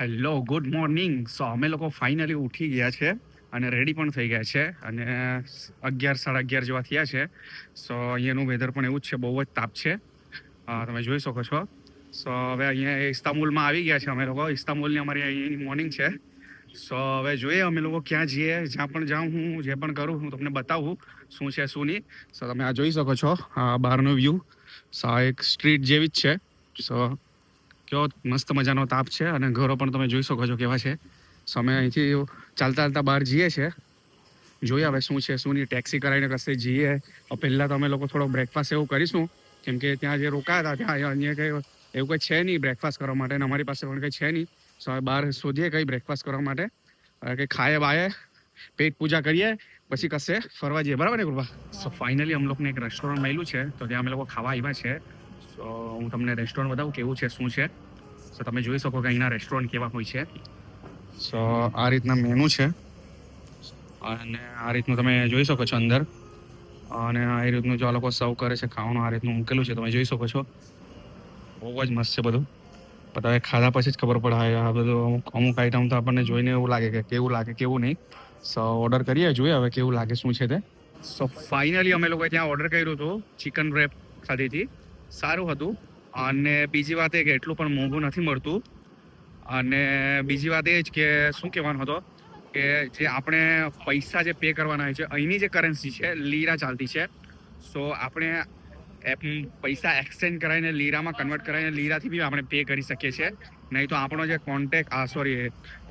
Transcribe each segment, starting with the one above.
Hello good morning. સો અમે લોકો finally ઉઠી ગયા છે અને રેડી પણ થઈ ગયા છે અને 11 સાડા 11 જેવા થયા છે. સો અહીંયાનું વેધર પણ એવું જ છે, બહુ જ તાપ છે. તમે જોઈ શકો છો. સો હવે અહીંયા ઇસ્તાંબુલમાં આવી ગયા છે અમે લોકો. ઇસ્તાંબુલની અમારી અહીંની મોર્નિંગ છે. સો હવે જોઈએ અમે લોકો ક્યાં જઈએ. જ્યાં પણ જાઉં હું જે પણ કરું હું તમને બતાવું શું છે શું નહીં. સો તમે આ જોઈ શકો છો, આ બહારનો વ્યૂ. સો આ એક સ્ટ્રીટ જેવી જ છે. સો કેવો મસ્ત મજાનો તાપ છે અને ઘરો પણ તમે જોઈ શકો છો કેવા છે. સો અમે અહીંથી ચાલતા ચાલતા બહાર જઈએ છીએ. જોઈએ હવે શું છે શું નહીં. ટેક્સી કરાવીને કશે જઈએ. પહેલાં તો અમે લોકો થોડો બ્રેકફાસ્ટ એવું કરીશું, કેમ કે ત્યાં જે રોકાયા હતા ત્યાં અહીંયા કંઈ એવું કંઈ છે નહીં બ્રેકફાસ્ટ કરવા માટે અને અમારી પાસે પણ કંઈ છે નહીં. સો હવે બહાર શોધીએ કંઈ બ્રેકફાસ્ટ કરવા માટે, કંઈ ખાઈએ બાએ, પેટ પૂજા કરીએ, પછી કશે ફરવા જઈએ. બરાબર ને કૃપા? સો ફાઇનલી અમ લોકોને એક રેસ્ટોરન્ટ મળ્યું છે, તો ત્યાં અમે લોકો ખાવા આવ્યા છે. સો હું તમને રેસ્ટોરન્ટ બતાવું કેવું છે શું છે. સો તમે જોઈ શકો કે અહીંના રેસ્ટોરન્ટ કેવા હોય છે. સો આ રીતના મેનુ છે અને આ રીતનું તમે જોઈ શકો છો અંદર. અને આ રીતનું જો આ લોકો સર્વ કરે છે ખાવાનું, આ રીતનું મૂકેલું છે તમે જોઈ શકો છો. બહુ જ મસ્ત છે બધું. પણ હવે ખાધા પછી જ ખબર પડે. આ બધું અમુક આઈટમ તો આપણને જોઈને એવું લાગે કે કેવું લાગે કેવું નહીં. સો ઓર્ડર કરીએ, જોઈએ હવે કેવું લાગે શું છે તે. સો ફાઇનલી અમે લોકોએ ત્યાં ઓર્ડર કર્યું હતું. ચિકન રેપ ખાધી હતી, સારું હતું. અને બીજી વાત એ કે એટલું પણ મોંઘું નથી મળતું. અને બીજી વાત એ જ કે શું કહેવાનો હતો કે જે આપણે પૈસા જે પે કરવાના હોય છે, અહીંની જે કરન્સી છે લીરા ચાલતી છે. સો આપણે પૈસા એક્સચેન્જ કરાવીને લીરામાં કન્વર્ટ કરાવીને લીરાથી બી આપણે પે કરી શકીએ છીએ. નહીં તો આપણો જે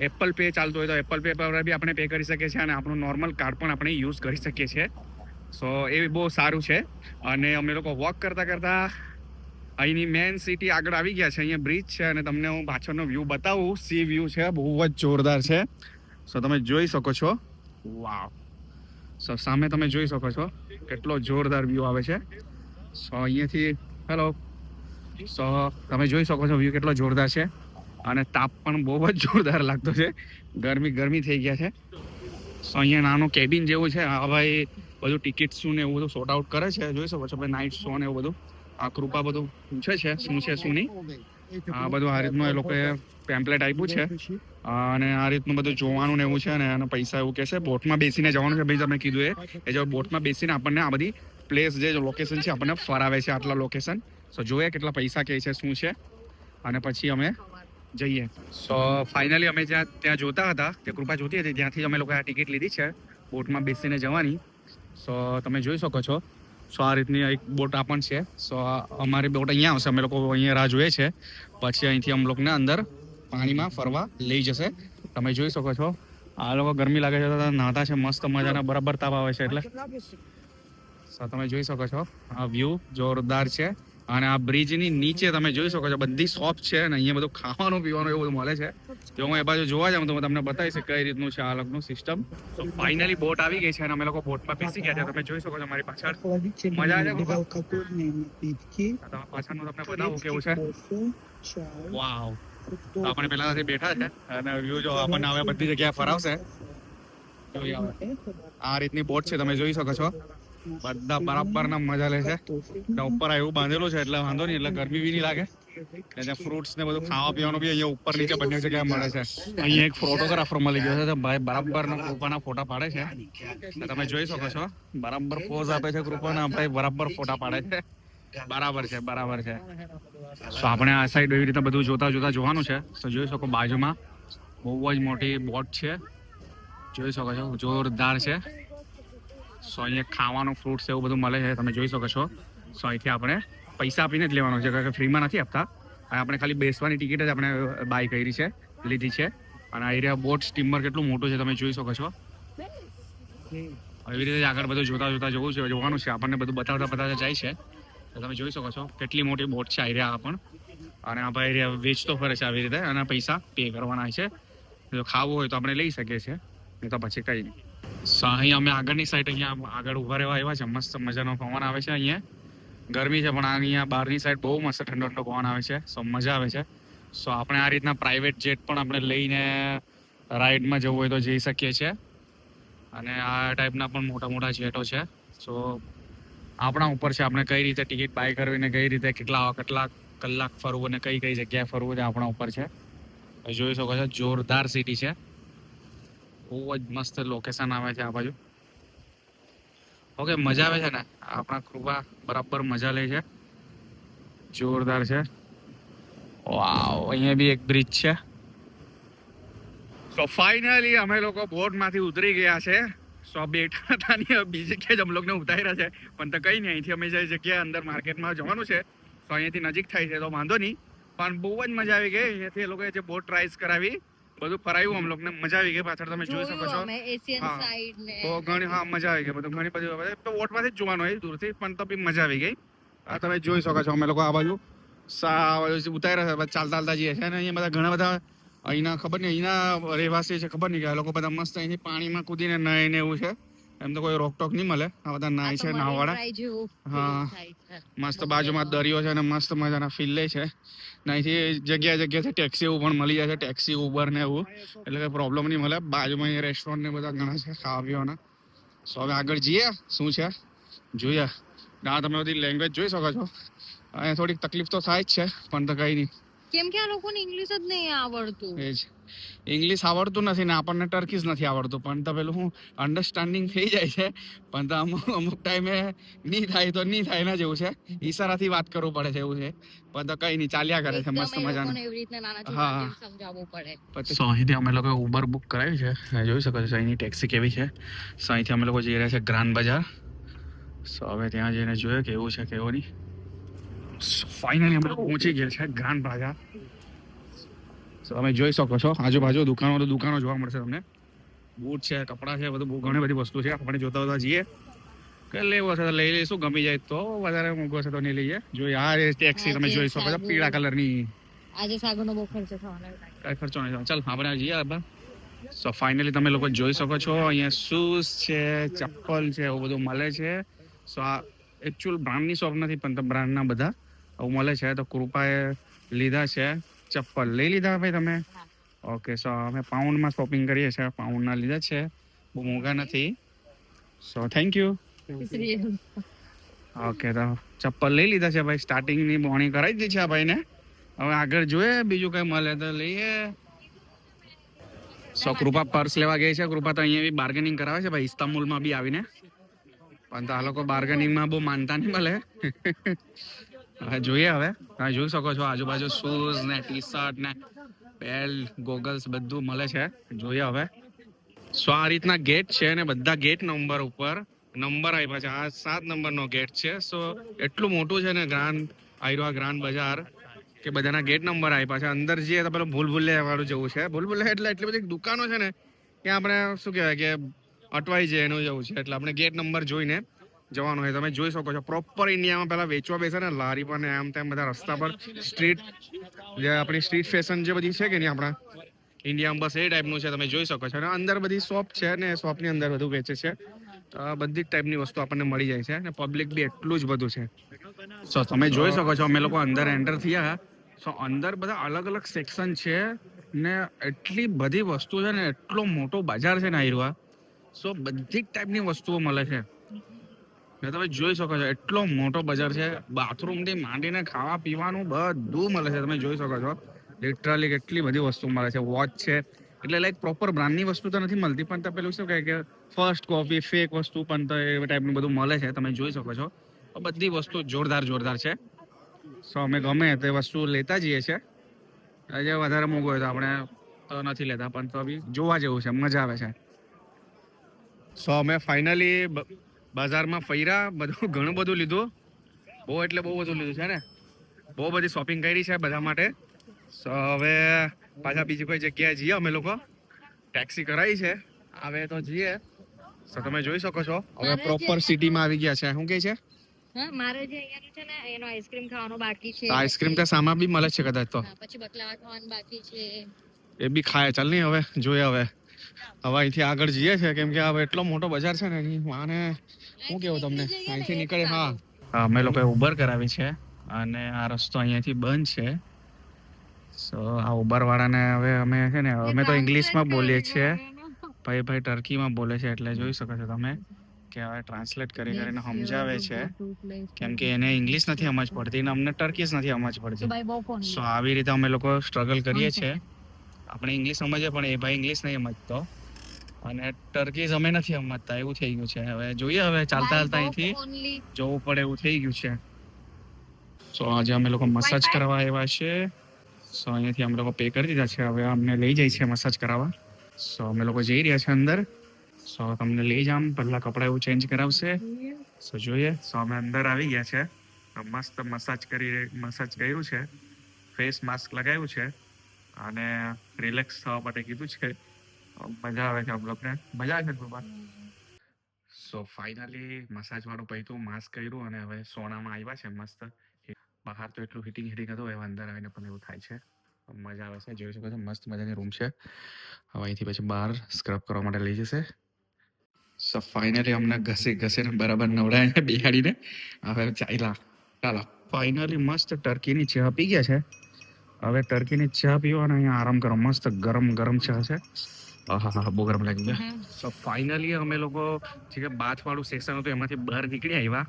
એપલ પે ચાલતો હોય તો એપલ પે પર બી આપણે પે કરી શકીએ છીએ અને આપણું નોર્મલ કાર્ડ પણ આપણે યુઝ કરી શકીએ છીએ. સો એ બહુ સારું છે. અને અમે લોકો વોક કરતાં કરતાં અહીંની મેન સિટી આગળ આવી ગયા છે. અહીંયા બ્રિજ છે અને તમને હું પાછળનો વ્યૂ બતાવું. સી વ્યૂ છે, બહુ જ જોરદાર છે. સો તમે જોઈ શકો છો. વાવ. સો સામે તમે જોઈ શકો છો કેટલો જોરદાર વ્યૂ આવે છે. સો અહીંયાથી હેલો. સો તમે જોઈ શકો છો વ્યૂ કેટલો જોરદાર છે અને તાપ પણ બહુ જ જોરદાર લાગતો છે. ગરમી થઈ ગયા છે. સો અહીંયા નાનું કેબિન જેવું છે. હા ભાઈ, બધું ટિકિટ શું ને એવું બધું સોર્ટ આઉટ કરે છે. જોઈ શકો છો ભાઈ, નાઇટ શો ને એવું બધું. આ કૃપા બધું પૂછે છે શું છે શું નહીં. આ બધું આ રીતનું એ લોકોએ પેમ્પલેટ આપ્યું છે અને આ રીતનું બધું જોવાનું ને એવું છે. અને એના પૈસા એવું કહે છે. બોટમાં બેસીને જવાનું છે ભાઈ, તમે કીધું એ જો બોટમાં બેસીને આપણને આ બધી પ્લેસ જે લોકેશન છે આપણને ફરાવે છે, આટલા લોકેશન. સો જોઈએ કેટલા પૈસા કહે છે શું છે અને પછી અમે જઈએ. સો ફાઇનલી અમે ત્યાં જોતા હતા, તે કૃપા જોતી હતી, ત્યાંથી અમે લોકો આ ટિકિટ લીધી છે બોટમાં બેસીને જવાની. સો તમે જોઈ શકો છો. સો આ રીતની એક બોટ આ પણ છે. સો અમારી બોટ અહીંયા આવશે, અમે લોકો અહીંયા રાહ જોઈએ છે. પછી અહીંથી અમ લોકોને અંદર પાણીમાં ફરવા લઈ જશે. તમે જોઈ શકો છો. આ લોકો ગરમી લાગે છે તો નાહતા છે મસ્ત મજાના, બરાબર તાપ આવે છે એટલે. સો તમે જોઈ શકો છો આ વ્યૂ જોરદાર છે. અને આ બ્રિજની નીચે તમે જોઈ શકો છો બધી શોપ છે અને અહીંયા બધું ખાવાનું પીવાનું એવું બધું મળે છે. જો હું એ બાજુ જોવા જાઉં તો હું તમને બતાવીશ કઈ રીતનું છે આ લોકોનું સિસ્ટમ. તો ફાઇનલી બોટ આવી ગઈ છે અને અમે લોકો બોટમાં બેસી ગયા છે. તમે જોઈ શકો છો મારી પાછળ. મજા આવે છે. પાછળનું તમને બતાવું કેવું છે. વાવ. તો આપણે પહેલાથી બેઠા છે અને વ્યૂ જો આપણને હવે બધી જગ્યાએ ફરાવશે. આ રીતની બોટ છે, તમે જોઈ શકો છો. બધા બરાબર ના મજા લે છે. ઉપર એવું બાંધેલું છે એટલે વાંધો નહીં, એટલે ગરમી બી નહીં લાગે. ત્યાં ફ્રૂટ્સ ને બધું ખાવા પીવાનું બી અહીંયા ઉપર નીચે બંને જગ્યાએ મળે છે. અહીંયા એક ફોટોગ્રાફર મળી ગયો છે, ભાઈ બરાબર કૃપાના ફોટા પાડે છે. તમે જોઈ શકો છો બરાબર પોઝ આપે છે કૃપાના ભાઈ, બરાબર ફોટા પાડે છે. બરાબર છે, બરાબર છે. તો આપણે આ સાઈડ એવી રીતે બધું જોતા જોતા જોવાનું છે. તો જોઈ શકો બાજુમાં બહુ જ મોટી બોટ છે, જોઈ શકો છો, જોરદાર છે. સો અહીંયા ખાવાનું ફ્રૂટ્સ એવું બધું મળે છે, તમે જોઈ શકો છો. સો અહીંથી આપણે પૈસા આપીને જ લેવાનું છે, કારણ કે ફ્રીમાં નથી આપતા. આપણે ખાલી બેસવાની ટિકિટ જ આપણે બાય કરી છે, લીધી છે. અને આ એરિયા બોટ સ્ટીમર કેટલું મોટું છે તમે જોઈ શકો છો. એવી રીતે આગળ બધું જોતા જોતા જોવાનું છે. આપણને બધું બતાવતા બતાવતા જાય છે. તો તમે જોઈ શકો છો કેટલી મોટી બોટ છે આ એરિયા પણ. અને આ ભાઈ એરિયા વેચતો ફરે છે આવી રીતે અને પૈસા પે કરવાના છે. જો ખાવું હોય તો આપણે લઈ શકીએ છીએ, નહીં તો પછી કંઈ નહીં. અહીંયા અમે આગળની સાઈડ અહીંયા આગળ ઉભા રહેવા આવ્યા છે. મસ્ત મજાનો પવન આવે છે. અહીંયા ગરમી છે પણ અહીંયા બહારની સાઈડ બહુ મસ્ત ઠંડો ઠંડો પવન આવે છે. સો મજા આવે છે. સો આપણે આ રીતના પ્રાઇવેટ જેટ પણ આપણે લઈને રાઇડમાં જવું હોય તો જઈ શકીએ છીએ. અને આ ટાઈપના પણ મોટા મોટા જેટો છે. સો આપણા ઉપર છે આપણે કઈ રીતે ટિકિટ બાય કરવી ને કઈ રીતે કેટલા કલાક ફરવું અને કઈ કઈ જગ્યાએ ફરવું તે આપણા ઉપર છે. જોઈ શકો છો જોરદાર સિટી છે, બહુ જ મસ્ત લોકેશન આવે છે આ બાજુ. ઓકે, મજા આવે છે ને? આપણા કૃપા બરાબર મજા લે છે, જોરદાર છે. વાવ, અહીંયા બી એક બ્રિજ છે. સો ફાઇનલી અમે લોકો બોટમાંથી ઉતરી ગયા છે. સો બેઠા હતા ને બીજી જગ્યાએ જ અમે લોકોને ઉતાર્યા છે, પણ તો કઈ નહીં, અહીંથી અમે જે જગ્યાએ અંદર માર્કેટમાં જવાનું છે તો અહીંયાથી નજીક થાય છે તો વાંધો નહીં. પણ બહુ જ મજા આવી ગઈ અહીંયાથી. એ લોકોએ જે બોટ રાઇડ કરાવી, બધું ફરાયું, અમ લોકોને મજા આવી ગઈ. પાછળ તમે જોઈ શકો છો, તો ઘણી મજા આવી ગઈ. બધું ઘણી બધી તો બોટમાંથી જ જોવાનું હોય દૂરથી, પણ તો બી મજા આવી ગઈ. આ તમે જોઈ શકો છો, અમે લોકો આ બાજુ ઉતાર્યા છે, ચાલતા ચાલતા જઈએ છે. અને અહીંયા બધા ઘણા બધા અહીંના ખબર નહીં અહીંના રહેવાસી છે, ખબર નહીં કે આ લોકો બધા મસ્ત અહીંથી પાણીમાં કૂદીને નાય ને એવું છે. એમ તો કોઈ રોકટોક નહીં મળે, આ બધા નાય છે નાહવાળા. હા, મસ્ત બાજુમાં દરિયો છે અને મસ્ત મજાના ફીલ લે છે. અહીંથી જગ્યા જગ્યાથી ટેક્સી એવું પણ મળી જાય છે, ટેક્સી ઉબર ને એવું, એટલે કઈ પ્રોબ્લેમ નહીં મળે. બાજુમાં અહીંયા રેસ્ટોરન્ટ ને બધા ઘણા છે ખાવા પીવાના. સો હવે આગળ જઈએ, શું છે જોઈએ. ના, તમે બધી લેંગ્વેજ જોઈ શકો છો. અહીંયા થોડીક તકલીફ તો થાય જ છે, પણ તો કઈ નહીં, કેમ કે આ લોકોને ઇંગ્લિશ જ નહીં આવડતું. એ જ ઇંગ્લિશ આવડતું નથી ને આપણને ટર્કીશ નથી આવડતું, પણ તો પેલું હું અન્ડરસ્ટેન્ડિંગ થઈ જાય છે. પણ તો અમુક ટાઈમે નહીં થાય તો નહીં થાય એના જેવું છે, ઈશારાથી વાત કરવું પડે છે એવું છે. પણ તો કઈ નહીં, ચાલ્યા કરે છે મસ્ત મજાનું. એવી રીતના નાના છોકરાઓને સમજાવવું પડે. સો અહીંથી અમે લોકો ઉબર બુક કરાવી છે, જોઈ શકો છો અહીંની ટેક્સી કેવી છે. સો અહીંથી અમે લોકો જઈ રહ્યા છે ગ્રાન્ડ બજાર. સો હવે ત્યાં જઈને જોઈએ કેવું છે કેવું નહીં. ફાઇનલી અમે લોકો પહોંચી ગયા છે ગ્રાન્ડ બજાર. તમે જોઈ શકો છો આજુબાજુ દુકાનો જોવા મળશે તમને. બૂટ છે, કપડાં છે, બધું બહુ ઘણી બધી વસ્તુ છે. આપણે જોતા જઈએ કે લેવો છે તો લઈ લઈશું, ગમી જાય તો. વધારે મોંઘો છે તો નહીં લઈએ. જો આ ટેક્સી તમે જોઈ શકો છો પીળા કલરની. આજે સાગરનો બહુ ખર્ચો થવાનો, કઈ ખર્ચો નહીં. ચાલ આપણે જઈએ. સો ફાઇનલી તમે લોકો જોઈ શકો છો અહીંયા શૂઝ છે, ચપ્પલ છે, એવું બધું મળે છે. સો આ એકચ્યુઅલ બ્રાન્ડની શોપ નથી, પણ તો બ્રાન્ડના બધા આવું મળે છે. તો કૃપાએ લીધા છે ચપ્પલ. લઈ લીધા ભાઈ તમે? ઓકે, સો અમે પાઉન્ડમાં શોપિંગ કરીએ છીએ, પાઉન્ડના લીધા છે, બહુ મોંઘા નથી. So thank you. ઓકે, તો ચપ્પલ લઈ લીધા છે ભાઈ. સ્ટાર્ટિંગની બોણી કરાવી દીધી છે આ ભાઈને. હવે આગળ જોઈએ બીજું કઈ મળે તો લઈએ. સો કૃપા પર્સ લેવા ગઈ છે. કૃપા તો અહીંયા બી બાર્ગેનિંગ કરાવે છે ભાઈ, ઇસ્તાંબુલમાં બી આવીને. પણ તો આ લોકો બાર્ગેનિંગમાં બહુ માનતા નહીં મળે. હવે જોઈએ. હવે તમે જોઈ શકો છો આજુબાજુ શૂઝ ને ટી શર્ટ ને બેલ્ટ, ગોગલ્સ બધું મળે છે. જોઈએ હવે. સો આ રીતના ગેટ છે ને બધા ગેટ નંબર ઉપર નંબર આપ્યા છે. આ 7 નંબરનો ગેટ છે. સો એટલું મોટું છે ને ગ્રાન્ડ બજાર કે બધાના ગેટ નંબર આપ્યા છે. અંદર જઈએ તો પેલું ભૂલભુલૈયા વાળું જવું છે. ભૂલભુલૈયા એટલે એટલી બધી દુકાનો છે ને કે આપણે શું કહેવાય કે અટવાઈ જાય એનું જવું છે. એટલે આપણે ગેટ નંબર જોઈને જવાનું હોય. તમે જોઈ શકો છો પ્રોપર ઇન્ડિયામાં પેલા વેચવા બેસે ને લારી પર ને આમ તેમ બધા રસ્તા પર સ્ટ્રીટ, જે આપણી સ્ટ્રીટ ફેશન જે બધી છે કે નહીં આપણા ઇન્ડિયામાં, બસ એ ટાઈપનું છે. તમે જોઈ શકો છો. અને અંદર બધી શોપ છે ને શોપની અંદર બધું વેચે છે. બધી જ ટાઈપની વસ્તુ આપણને મળી જાય છે અને પબ્લિક બી એટલું જ બધું છે. સો તમે જોઈ શકો છો અમે લોકો અંદર એન્ટર થયા. સો અંદર બધા અલગ અલગ સેક્શન છે ને એટલી બધી વસ્તુ છે ને એટલો મોટો બજાર છે ને આયરવા. સો બધી જ ટાઈપની વસ્તુઓ મળે છે. તમે જોઈ શકો છો એટલો મોટો બજાર છે. બાથરૂમથી માંડીને ખાવા પીવાનું બધું મળે છે. તમે જોઈ શકો છો લિટરલી કેટલી બધી વસ્તુ મળે છે. વોચ છે, એટલે લાઈક પ્રોપર બ્રાન્ડની વસ્તુ તો નથી મળતી, પણ તો પેલું શું કહે કે ફર્સ્ટ કોપી ફેક વસ્તુ પણ તો એ ટાઈપનું બધું મળે છે. તમે જોઈ શકો છો બધી વસ્તુ જોરદાર છે. સો અમે ગમે તે વસ્તુ લેતા જઈએ છીએ. જે વધારે મોંઘું હોય તો આપણે તો નથી લેતા, પણ તો બી જોવા જેવું છે, મજા આવે છે. સો અમે ફાઇનલી બજારમાં ફર્યા, બધું ઘણું બધું લીધું. બહુ એટલે બહુ બધું લીધું છે ને. બહુ બધી શોપિંગ કરી છે બધા માટે. સો હવે પાછા બીજી કોઈ જગ્યાએ જઈએ. અમે લોકો ટેક્સી કરાવી છે, આવે તો જઈએ. સો તમે જોઈ શકો છો હવે પ્રોપર સિટીમાં આવી ગયા છે. શું કહે છે? મારે જે અહીંયાનું છે ને એનો આઈસ્ક્રીમ ખાવાનો બાકી છે. આઈસ્ક્રીમ તો સામા બી મળે છે કદાચ. તો પછી બકલાવા ખાવાનું બાકી છે, એ બી ખાય. ચાલ નહીં હવે જોઈએ. હવે અહીંથી આગળ જઈએ છે કેમ કે હવે એટલો મોટો બજાર છે ને આને શું કેવું તમને. અહીંથી નીકળે. હા, અમે લોકોએ ઉબર કરાવી છે અને આ રસ્તો અહીંયાથી બંધ છે. સો આ ઉબર વાળાને હવે અમે છે ને અમે તો ઇંગ્લિશમાં બોલીએ છીએ, ભાઈ ટર્કીમાં બોલે છે. એટલે જોઈ શકો છો તમે કે હવે ટ્રાન્સલેટ કરીને સમજાવે છે, કેમ કે એને ઇંગ્લિશ નથી સમજ પડતી ને અમને ટર્કીશ નથી સમજ પડતી. સો આવી રીતે અમે લોકો સ્ટ્રગલ કરીએ છીએ. આપણે ઇંગ્લિશ સમજીએ પણ એ ભાઈ ઇંગ્લિશ નહીં સમજતો અને ટર્કીઝ અમે નથી સમજતા એવું થઈ ગયું છે. હવે જોઈએ, હવે ચાલતા ચાલતા અહીંથી ઓનલી જવું પડે એવું થઈ ગયું છે. સો આજે અમે લોકો મસાજ કરવા આવ્યા છે. સો અહીંયાથી અમે લોકો પે કરી દીધા છે. હવે અમને લઈ જાય છે મસાજ કરાવવા. સો અમે લોકો જઈ રહ્યા છે અંદર. સો તમને લઈ જામ, પહેલા કપડા એવું ચેન્જ કરાવશે. સો જોઈએ. સો અમે અંદર આવી ગયા છે. મસ્ત મસાજ કર્યું છે, ફેસ માસ્ક લગાવ્યું છે અને રિલેક્સ થવા માટે કીધું છે. મજા આવે છે આમ લોકોને, મજા આવે છે ગ્રુપમાં. સો ફાઇનલી મસાજ વાળું પૈતું, માસ્ક કર્યું અને હવે સોનામાં આવ્યા છે મસ્ત. બહાર તો એટલું હીટિંગ હતું, હવે અંદર આવીને પણ એવું થાય છે. મજા આવે છે, જોઈ શકો છો મસ્ત મજાની રૂમ છે. હવે અહીંથી પછી બહાર સ્ક્રબ કરવા માટે લઈ જશે. સો ફાઇનલી અમને ઘસીને બરાબર નવડાવીને બેહાડીને હવે ચાલો ફાઇનલી મસ્ત ટર્કીની ચા પી ગયા છે. હવે ટર્કીની ચા પીવો અને અહીંયા આરામ કરો. મસ્ત ગરમ ગરમ ચા છે. હા, બહુ ગરમ લાગી ગયા. સો ફાઇનલી અમે લોકો જે કે બાથ વાળું સેક્શન હતું એમાંથી બહાર નીકળી આવ્યા.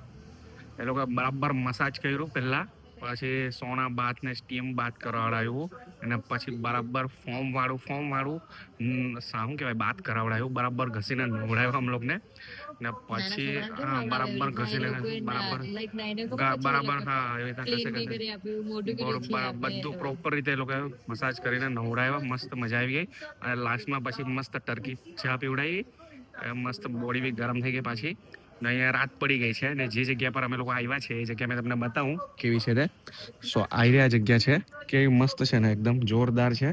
એ લોકો બરાબર મસાજ કર્યું પહેલા, પછી સોના બાથ ને સ્ટીમ બાથ કરાવડાવ્યું અને પછી બરાબર ફોર્મ વાળું શું કહેવાય બાથ કરાવડાવ્યું. બરાબર ઘસીને નવડાવ્યું અમ લોકોને ને પછી બરાબર ઘસીને બરાબર હા એવી રીતે બધું પ્રોપર રીતે એ લોકો મસાજ કરીને નવડાવ્યા. મસ્ત મજા આવી ગઈ અને લાસ્ટમાં પછી મસ્ત ટર્કી ચા પીવડાવી. મસ્ત બોડી બી ગરમ થઈ ગઈ પાછી. ને અહીંયા રાત પડી ગઈ છે ને જે જગ્યા પર અમે લોકો આવ્યા છે એ જગ્યા મેં તમને બતાવું કેવી છે તે. સો આવી આ જગ્યા છે, કેવી મસ્ત છે ને એકદમ જોરદાર છે.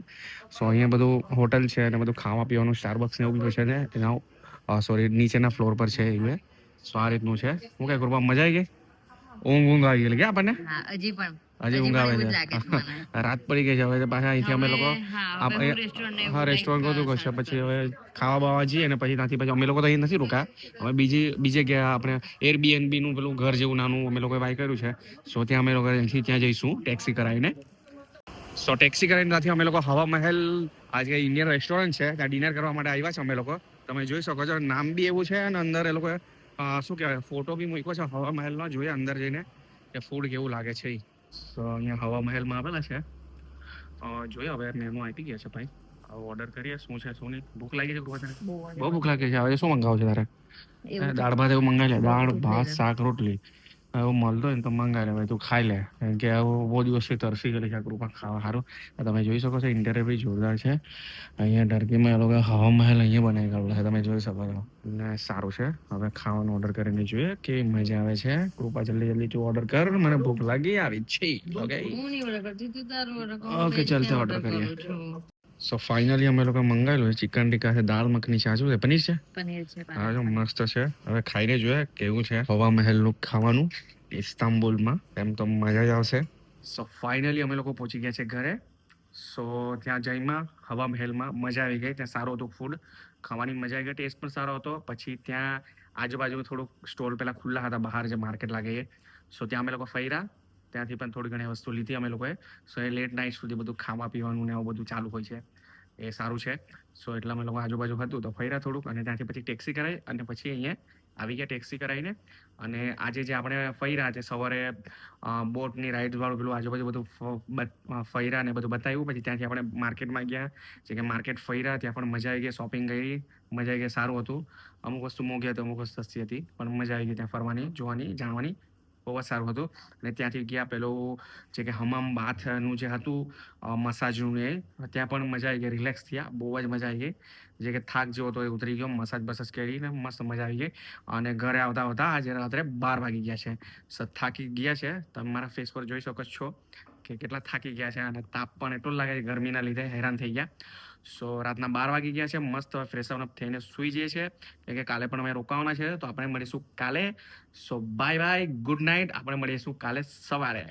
સો અહીંયા બધું હોટલ છે અને બધું ખાવા પીવાનું સ્ટારબક્સ ને એવું બધું છે ને એના સોરી નીચેના ફ્લોર પર છે એ. સો આ રીતનું છે. હું કઈ ગ્રુપમાં મજા આવી ગઈ, ઊંઘ આવી ગઈ કે આપણને હજી ઊંઘ આવે છે. રાત પડી ગઈ છે. હવે પાછા અહીંથી અમે લોકો રેસ્ટોરન્ટ બધું કરશે. પછી હવે ખાવા બાવા જઈએ અને પછી ત્યાંથી પછી અમે લોકો તો અહીં નથી રોકા. અમે બીજે ગયા આપણે એરબીએનબી નું પેલું ઘર જેવું નાનું અમે લોકોએ બાય કર્યું છે. સો ત્યાં અમે લોકો અહીંથી ત્યાં જઈશું ટેક્સી કરાવીને. સો ટેક્સી કરીને ત્યાંથી અમે લોકો હવા મહેલ, આજે ઇન્ડિયન રેસ્ટોરન્ટ છે ત્યાં ડિનર કરવા માટે આવ્યા છે અમે લોકો. તમે જોઈ શકો છો નામ બી એવું છે અને અંદર એ લોકો શું કહેવાય ફોટો બી મૂક્યો છે હવા મહેલનો. જોઈએ અંદર જઈને કે ફૂડ કેવું લાગે છે. સો અહીંયા હવા મહેલમાં આવેલા છે. જોઈએ હવે મેનુ આપી ગયા છે ભાઈ. ઓર્ડર કરીએ શું છે શું નહીં. ભૂખ લાગી છે બહુ ભૂખ લાગી છે. હવે શું મંગાવું છે તારે? દાળ ભાત એવું મંગાવી લે. દાળ ભાત શાક રોટલી એવું મળતો હોય ને તો મંગાવી લે ભાઈ, તું ખાઈ લે. કારણ કે બહુ દિવસથી તરસી ગયેલી છે આ ગ્રુપમાં ખાવા સારું. તમે જોઈ શકો છો ઇન્ટેરિયર બી જોરદાર છે. અહીંયા ટર્કીમાં એ લોકો હવા મહેલ અહીંયા બનાવી ગયેલો છે, તમે જોઈ શકો છો ને સારું છે. હવે ખાવાનું ઓર્ડર કરીને જોઈએ કેવી મજા આવે છે. કૃપા જલ્દી તું ઓર્ડર કર, મને ભૂખ લાગી આવી છે. ઓકે ચાલ તો ઓર્ડર કરીએ. સો ફાઇનલી અમે લોકો મંગાવેલું છે ચિકન ટીકા છે, દાળ મખની છે. શું છે? પનીર છે. હા જો મસ્ત છે. હવે ખાઈને જોઈએ કેવું છે હવા મહેલનું ખાવાનું ઇસ્તાંબુલમાં. એમ તો મજા જ આવશે. સો ફાઇનલી અમે લોકો પહોંચી ગયા છે ઘરે. સો ત્યાં જઈમાં હવા મહેલમાં મજા આવી ગઈ. ત્યાં સારું હતું ફૂડ, ખાવાની મજા આવી ગઈ, ટેસ્ટ પણ સારો હતો. પછી ત્યાં આજુબાજુ થોડુંક સ્ટોલ પેલા ખુલ્લા હતા બહાર જે માર્કેટ લાગે એ. સો ત્યાં અમે લોકો ફર્યા, ત્યાંથી પણ થોડી ઘણી વસ્તુ લીધી અમે લોકોએ. સો એ લેટ નાઇટ સુધી બધું ખાવા પીવાનું ને એવું બધું ચાલુ હોય છે, એ સારું છે. સો એટલે અમે લોકો આજુબાજુ હતું તો ફર્યા થોડુંક અને ત્યાંથી પછી ટેક્સી કરાવી અને પછી અહીંયા આવી ગયા ટેક્સી કરાવીને. અને આજે જે આપણે ફર્યા તે સવારે બોટની રાઈડ વાળું પેલું આજુબાજુ બધું ફર્યા ને બધું બતાવ્યું. પછી ત્યાંથી આપણે માર્કેટમાં ગયા, જે કે માર્કેટ ફર્યા, ત્યાં પણ મજા આવી ગઈ, શોપિંગ કરી, મજા આવી ગઈ, સારું હતું. અમુક વસ્તુ મોંઘી હતી, અમુક વસ્તુ સસ્તી હતી, પણ મજા આવી ગઈ ત્યાં ફરવાની, જોવાની, જાણવાની, બહુ જ સારું હતું. અને ત્યાંથી ગયા પેલું જે કે હમામ બાથનું જે હતું મસાજનું એ, ત્યાં પણ મજા આવી ગઈ, રિલેક્સ થયા, બહુ જ મજા આવી ગઈ. જે કે થાક જેવો હતો એ ઉતરી ગયો, મસાજ બસાજ કરીને મસ્ત મજા આવી ગઈ. અને ઘરે આવતા આજે રાત્રે 12 વાગી ગયા છે. થાકી ગયા છે, તમે મારા ફેસ પર જોઈ શકો છો કે કેટલા થાકી ગયા છે. અને તાપ પણ એટલું લાગે છે, ગરમીના લીધે હેરાન થઈ ગયા. સો રાતના 12 વાગી ગયા છે. મસ્ત ફ્રેશ અપ થઈને સૂઈ જઈએ છે, કે કાલે પણ અમે રોકાવાના છે. તો આપણે મળીશું કાલે. So bye bye, good night. આપણે મળીશું કાલે સવારે.